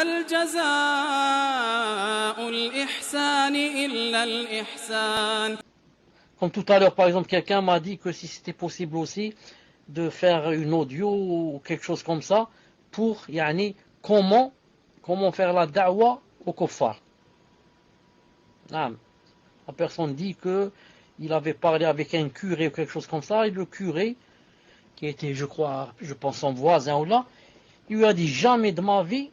هل جزاء الإحسان إلا الإحسان. Comme tout à l'heure, par exemple, quelqu'un m'a dit que si c'était possible aussi de faire une audio ou quelque chose comme ça pour yani, comment faire la da'wa au kuffar. La personne dit que il avait parlé avec un curé ou quelque chose comme ça, et le curé, qui était, je pense son voisin ou là, il lui a dit jamais de ma vie,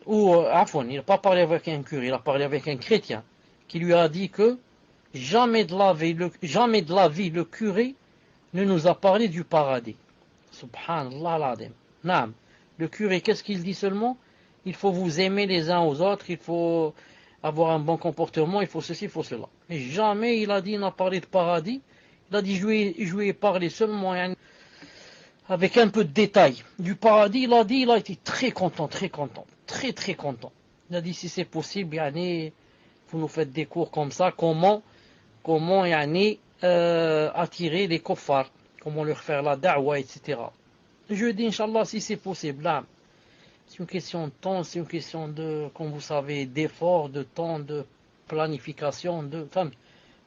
ou il n'a pas parlé avec un curé, il a parlé avec un chrétien, qui lui a dit que jamais de la vie, le curé ne nous a parlé du paradis. Subhanallah l'adim. Naam. Le curé, qu'est-ce qu'il dit seulement? Il faut vous aimer les uns aux autres, il faut avoir un bon comportement, il faut ceci, il faut cela. Et jamais il a dit, il n'a parlé de paradis. Il a dit, je lui ai parlé seulement avec un peu de détails. Du paradis, il a été très content, très content. Très, très content. Il a dit, si c'est possible, vous nous faites des cours comme ça, comment attirer les kuffars, comment leur faire la da'wa, etc. Je dis, Inch'Allah, si c'est possible, là, c'est une question de temps, c'est une question de, comme vous savez, d'effort, de temps, de planification,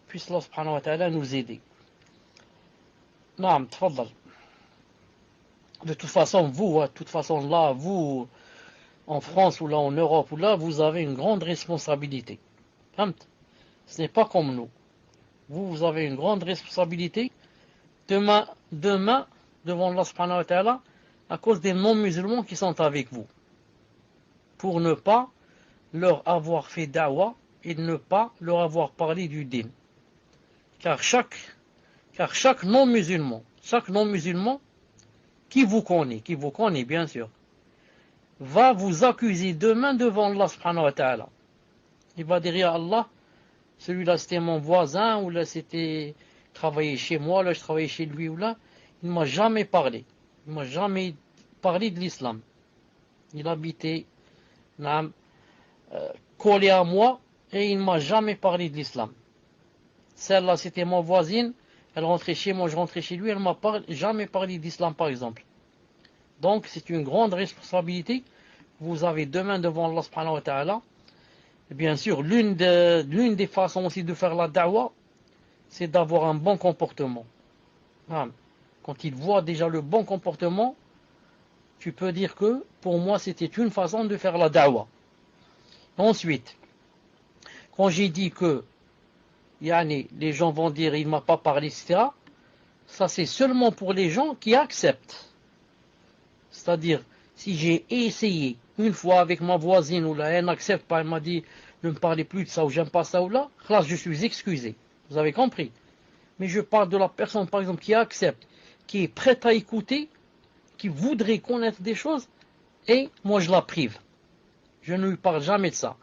puisse Allah subhanahu wa ta'ala nous aider. Naam, tfaddal. De toute façon, vous, en France ou là en Europe ou là, vous avez une grande responsabilité. Ce n'est pas comme nous. Vous avez une grande responsabilité demain, devant Allah subhanahu wa ta'ala, à cause des non-musulmans qui sont avec vous. Pour ne pas leur avoir fait da'wa et ne pas leur avoir parlé du din. Car chaque non-musulman, qui vous connaît bien sûr, va vous accuser demain devant Allah subhanahu wa ta'ala. Il va dire, ya Allah, celui-là c'était mon voisin, ou là c'était travailler chez moi, là je travaillais chez lui, ou là, il ne m'a jamais parlé. Il ne m'a jamais parlé de l'islam. Il habitait collé à moi et il ne m'a jamais parlé de l'islam. Celle-là c'était ma voisine, elle rentrait chez moi, je rentrais chez lui, elle ne m'a jamais parlé d'islam par exemple. Donc c'est une grande responsabilité. Vous avez demain devant Allah subhanahu wa ta'ala. Bien sûr, l'une des façons aussi de faire la da'wa, c'est d'avoir un bon comportement. Quand il voit déjà le bon comportement, tu peux dire que pour moi c'était une façon de faire la da'wa. Ensuite, quand j'ai dit que les gens vont dire il ne m'a pas parlé, etc., ça c'est seulement pour les gens qui acceptent. C'est-à-dire, si j'ai essayé une fois avec ma voisine ou là, elle n'accepte pas, elle m'a dit ne me parlez plus de ça ou j'aime pas ça ou là, là je suis excusé. Vous avez compris? Mais je parle de la personne par exemple qui accepte, qui est prête à écouter, qui voudrait connaître des choses, et moi je la prive. Je ne lui parle jamais de ça.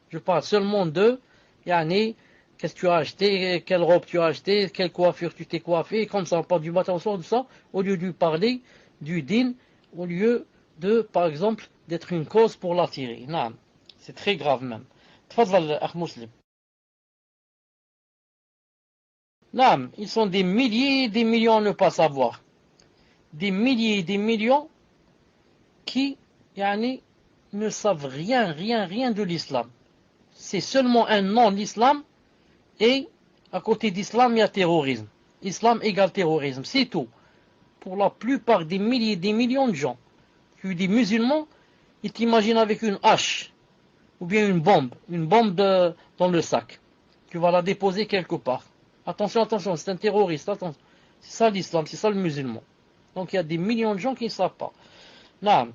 Je parle seulement de qu'est-ce que tu as acheté, quelle robe tu as acheté, quelle coiffure tu t'es coiffé, comme ça, on parle du matin au soir de ça, au lieu de lui parler du din, au lieu de, par exemple, d'être une cause pour l'attirer. Non, c'est très grave même. Tfadal, akh muslim. Non, ils sont des milliers et des millions à ne pas savoir. Des milliers et des millions qui, ne savent rien de l'islam. C'est seulement un nom, l'islam, et à côté d'islam, il y a terrorisme. Islam égale terrorisme, c'est tout. Pour la plupart des milliers et des millions de gens, tu dis musulmans, ils t'imaginent avec une hache, ou bien une bombe dans le sac. Tu vas la déposer quelque part. Attention, c'est un terroriste, attention. C'est ça l'islam, c'est ça le musulman. Donc il y a des millions de gens qui ne savent pas. Non.